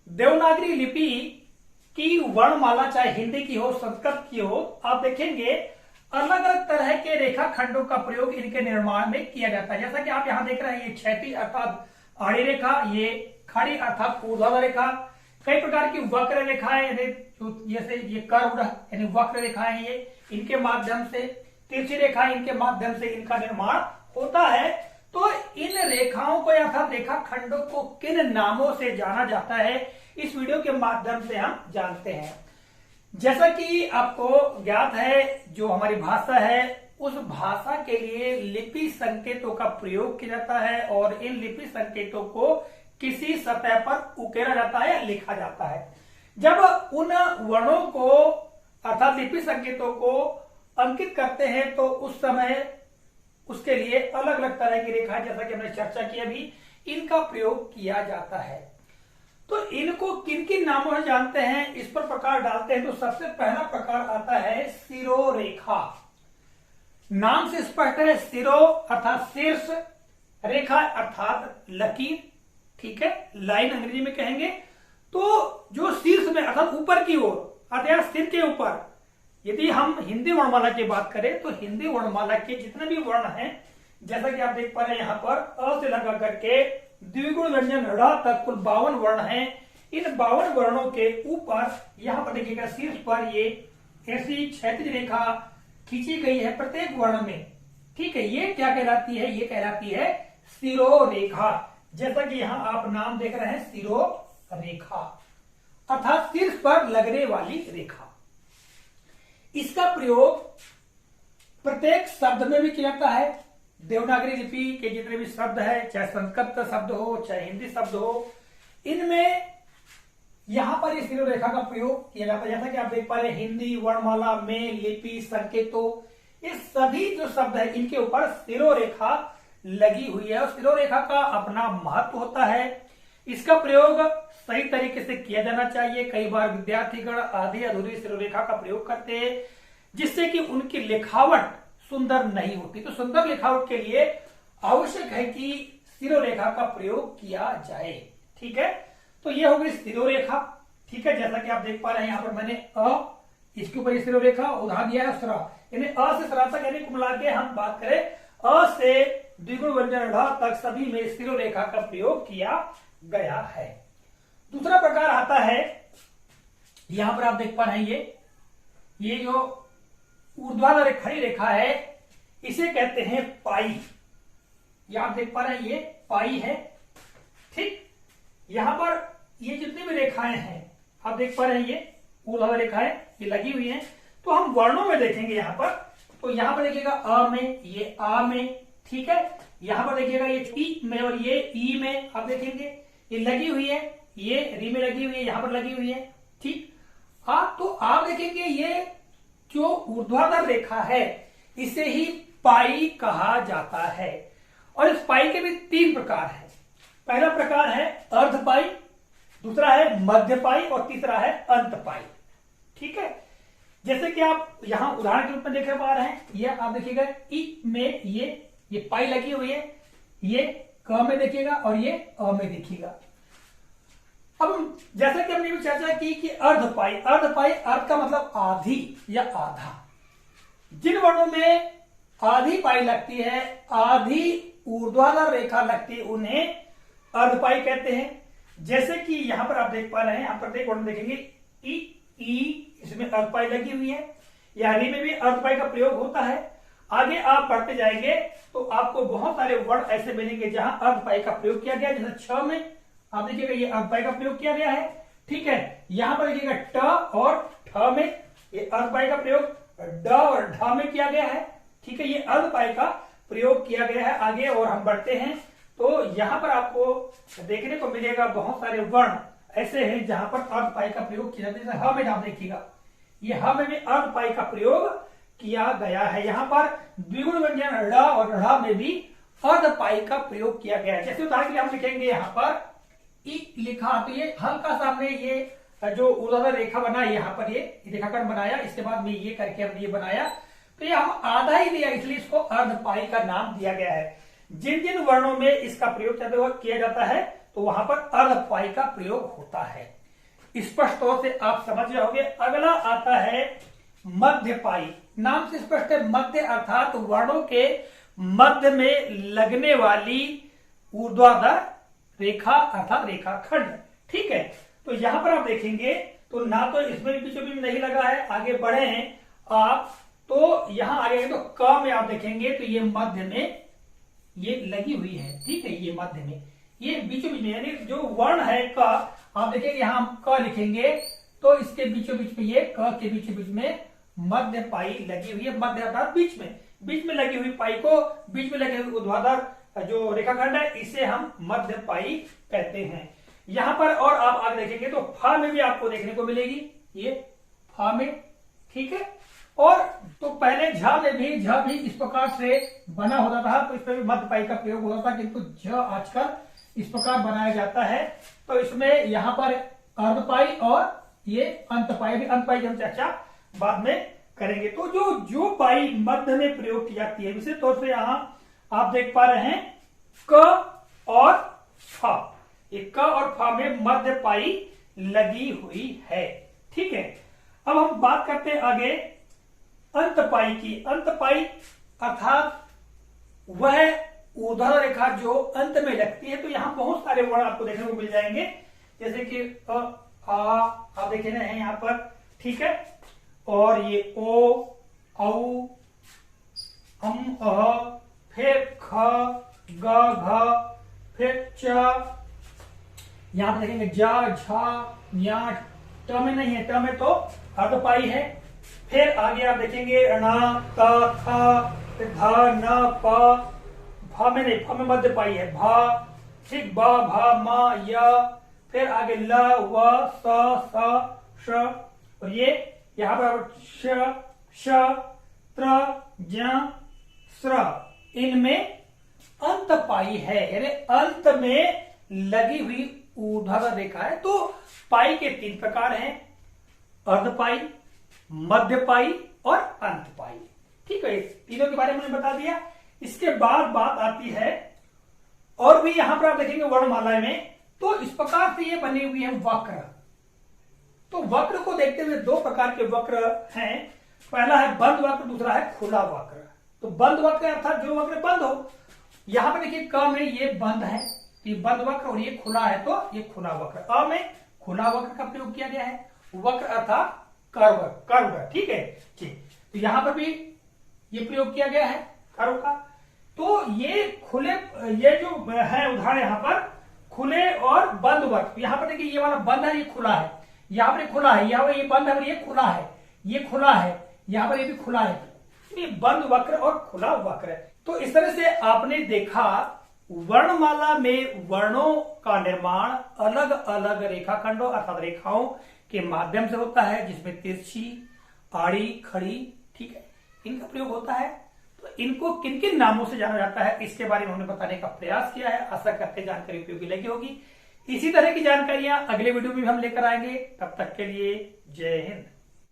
देवनागरी लिपि की वर्णमाला चाहे हिंदी की हो संस्कृत की हो, आप देखेंगे अलग अलग तरह के रेखा खंडों का प्रयोग इनके निर्माण में किया जाता है। जैसा कि आप यहाँ देख रहे हैं, ये क्षैतिज अर्थात आड़ी रेखा, ये खड़ी अर्थात ऊर्ध्वाधर रेखा, कई प्रकार की वक्र रेखाएं यानी जैसे ये कर्व यानी वक्र रेखाएं, ये इनके माध्यम से, तिरछी रेखा इनके माध्यम से इनका निर्माण होता है। तो इन रेखाओं को अर्थात रेखा खंडों को किन नामों से जाना जाता है, इस वीडियो के माध्यम से हम जानते हैं। जैसा कि आपको ज्ञात है, जो हमारी भाषा है उस भाषा के लिए लिपि संकेतों का प्रयोग किया जाता है और इन लिपि संकेतों को किसी सतह पर उकेरा जाता है या लिखा जाता है। जब उन वर्णों को अर्थात लिपि संकेतों को अंकित करते हैं तो उस समय उसके लिए अलग अलग तरह की रेखा, जैसा कि हमने चर्चा की अभी, इनका प्रयोग किया जाता है। तो इनको किन किन नामों से जानते हैं, इस पर प्रकार डालते हैं तो सबसे पहला प्रकार आता है शिरोरेखा। नाम से स्पष्ट है, शिरो अर्थात शीर्ष, रेखा अर्थात लकीर, ठीक है, लाइन अंग्रेजी में कहेंगे। तो जो शीर्ष में अर्थात ऊपर की ओर अर्थात सिर के ऊपर, यदि हम हिंदी वर्णमाला की बात करें तो हिंदी वर्णमाला के जितने भी वर्ण हैं, जैसा कि आप देख पा रहे हैं यहाँ पर अ से लगा करके द्विगुण व्यंजन ड़ तक कुल 52 वर्ण हैं। इन 52 वर्णों के ऊपर यहाँ पर देखिएगा शीर्ष पर ये ऐसी क्षैतिज रेखा खींची गई है प्रत्येक वर्ण में, ठीक है। ये क्या कहलाती है, ये कहलाती है शिरोरेखा। जैसा कि यहाँ आप नाम देख रहे हैं शिरोरेखा अर्थात शीर्ष पर लगने वाली रेखा। इसका प्रयोग प्रत्येक शब्द में भी किया जाता है। देवनागरी लिपि के जितने भी शब्द है, चाहे संस्कृत शब्द हो चाहे हिंदी शब्द हो, इनमें यहां पर इस शिरोरेखा का प्रयोग किया जाता है। जैसा कि आप देख पा रहे हैं, हिंदी वर्णमाला में लिपि संकेतों, ये सभी जो शब्द है इनके ऊपर शिरोरेखा लगी हुई है और शिरोरेखा का अपना महत्व होता है। इसका प्रयोग सही तरीके से किया जाना चाहिए। कई बार विद्यार्थीगण आधी अधूरी शिरोरेखा का प्रयोग करते हैं जिससे कि उनकी लिखावट सुंदर नहीं होती। तो सुंदर लिखावट के लिए आवश्यक है कि शिरोरेखा का प्रयोग किया जाए, ठीक है। तो यह हो गई शिरोरेखा, ठीक है। जैसा कि आप देख पा रहे हैं यहाँ पर मैंने अ, इसके ऊपर शिरोरेखा उदाहरण दिया है सरा, यानी अ से सरा तक, यानी कुल मिला के हम बात करें अ से द्विगुण व्यंजन ढ तक सभी में शिरोरेखा का प्रयोग किया गया है। दूसरा प्रकार आता है, यहां पर आप देख पा रहे हैं ये जो ऊर्ध्वाधर खड़ी रेखा है इसे कहते हैं पाई। ये आप देख पा रहे हैं ये पाई है, ठीक। यहां पर ये जितनी भी रेखाएं हैं आप देख पा रहे हैं, ये ऊर्ध्वाधर रेखाएं ये लगी हुई हैं। तो हम वर्णों में देखेंगे यहां पर, तो यहां पर देखिएगा अ में, ये आ में, ठीक है। यहां पर देखिएगा ये ई में और ये ई में आप देखेंगे ये लगी हुई है, ये री में लगी हुई है, यहां पर लगी हुई है, ठीक। तो आप देखेंगे ये जो ऊर्ध्वाधर रेखा है इसे ही पाई कहा जाता है। और इस पाई के भी 3 प्रकार है। पहला प्रकार है अर्ध पाई, दूसरा है मध्य पाई और तीसरा है अंत पाई, ठीक है। जैसे कि आप यहां उदाहरण के रूप में देख पा रहे हैं, ये आप देखिएगा ई में ये पाई लगी हुई है, ये क में देखिएगा और ये अ में देखिएगा। अब जैसा कि हमने भी चर्चा की कि अर्ध पाई अर्ध का मतलब आधी या आधा। जिन वर्णों में आधी पाई लगती है, आधी ऊर्ध्वाधर रेखा लगती है, उन्हें अर्ध पाई कहते हैं। जैसे कि यहां पर आप देख पा रहे हैं, यहां प्रत्येक वर्ण देखेंगे ई, इसमें अर्ध पाई लगी हुई है। या री में भी अर्ध पाई का प्रयोग होता है। आगे आप पढ़ते जाएंगे तो आपको बहुत सारे वर्ण ऐसे मिलेंगे जहां अर्ध पाई का प्रयोग किया गया। जैसे छ में आप देखिएगा ये अर्ध पाई का प्रयोग किया गया है, ठीक है। यहां पर देखिएगा ट और ठ में ये अर्ध पाई का प्रयोग ड और ढ में किया गया है, ठीक है। ये अर्ध पाई का प्रयोग किया गया है। आगे और हम बढ़ते हैं तो यहां पर आपको देखने को मिलेगा बहुत सारे वर्ण ऐसे हैं जहां पर अर्ध पाई का प्रयोग किया जाता है। ह में आप देखिएगा, ये ह में भी अर्ध पाई का प्रयोग किया गया है। यहाँ पर द्विगुण व्यंजन ड़ और ढ़ में भी अर्ध पाई का प्रयोग किया गया है। जैसे उदाहरण के लिए हम लिखेंगे यहाँ पर ई लिखा, तो ये हल्का सा हमने ये जो ऊर्ध्वाधर रेखा बनाई, यहाँ पर ये रेखाखंड बनाया, इसके बाद में ये करके हमने ये बनाया, तो ये हम आधा ही लिया, इसलिए इसको अर्ध पाई का नाम दिया गया है। जिन जिन वर्णों में इसका प्रयोग किया जाता है तो वहां पर अर्धपाई का प्रयोग होता है। स्पष्ट तौर से आप समझ जाओगे। अगला आता है मध्यपाई। नाम से स्पष्ट है, मध्य अर्थात वर्णों के मध्य में लगने वाली ऊर्ध्वाधर रेखा अर्थात रेखाखंड। ठीक है, तो यहां पर आप देखेंगे तो ना तो इसमें बीचों बीच नहीं लगा है। आगे बढ़े हैं आप तो यहां आगे तो क में आप देखेंगे तो ये मध्य में ये लगी हुई है। ठीक है, ये मध्य में ये बीचों बीच में, यानी जो वर्ण है क, आप देखेंगे यहां हम क लिखेंगे तो इसके बीचों बीच में ये क के बीचों बीच में मध्य पाई लगी हुई है। मध्य अर्थात बीच में लगी हुई पाई को, बीच में लगे हुए ऊर्ध्वाधर जो रेखाखंड है इसे हम मध्य पाई कहते हैं। यहां पर और आप आगे देखेंगे तो फा में भी आपको देखने को मिलेगी, ये फा में। ठीक है, और तो पहले झ में भी इस प्रकार से बना होता था तो इसमें भी मध्य पाई का प्रयोग होता था, किंतु झ आजकल इस प्रकार बनाया जाता है। तो इसमें यहां पर अर्धपाई और ये अंतपाई, भी अंतपाई की हम चर्चा बाद में करेंगे। तो जो पाई मध्य में प्रयोग की जाती है, विशेष तौर से यहां आप देख पा रहे हैं क और फा, ये क और फा में मध्य पाई लगी हुई है। ठीक है, अब हम बात करते हैं आगे अंतपाई की। अंतपाई अर्थात वह ऊर्ध्वाधर रेखा जो अंत में लगती है। तो यहां बहुत सारे वर्ण आपको देखने को मिल जाएंगे, जैसे कि आ आप देख रहे हैं यहां पर। ठीक है, और ये ओ, औ, फिर ख, ग, घ, फिर च, यहां पर देखेंगे जा, झा, न्या, ट में नहीं है, ट में तो अर्धपाई है। फिर आगे आप देखेंगे ण, त, थ, ध, न, प, भा में नहीं, भा में मध्य पाई है, भा, ठीक, ब, भा, म, य, फिर आगे ल, व, स, श, और ये यहां पर श, श, त्र, ज, स्र, इनमें अंत पाई है, यानी अंत में लगी हुई ऊर्ध्वाधर रेखा है। तो पाई के 3 प्रकार हैं, अर्धपाई, मध्य पाई और अंत पाई। ठीक है, तीनों के बारे में मैंने बता दिया। इसके बाद बात आती है और भी यहां पर आप देखेंगे वर्णमाला में तो इस प्रकार से ये बनी हुई है वक्र। तो वक्र को देखते हुए 2 प्रकार के वक्र हैं, पहला है बंद वक्र, दूसरा है खुला वक्र। तो बंद वक्र अर्थात जो वक्र बंद हो, यहां पर देखिए क में ये बंद है, ये बंद वक्र, और ये खुला है तो ये खुला वक्र। अ में खुला वक्र का प्रयोग किया गया है, वक्र अर्थात कर्व। ठीक है जी, तो यहां पर भी ये प्रयोग किया गया है कर्व का। तो ये खुले, ये जो है उदाहरण यहां पर खुले और बंद वक्र। यहां पर देखिए ये वाला बंद है, ये खुला है, यहां पर खुला है, यहां पर ये बंद है और ये खुला है, ये खुला है, यहां पर ये भी खुला है। ये बंद वक्र और खुला वक्र है। तो इस तरह से आपने देखा वर्णमाला में वर्णों का निर्माण अलग अलग रेखाखंडों अर्थात रेखाओं के माध्यम से होता है, जिसमें तिरछी, आड़ी, खड़ी, ठीक है, इनका प्रयोग होता है। तो इनको किन किन नामों से जाना जाता है इसके बारे में हमने बताने का प्रयास किया है। आशा करते हैं जानकारी उपयोगी लगी होगी। इसी तरह की जानकारियां अगले वीडियो में भी हम लेकर आएंगे। तब तक के लिए जय हिंद।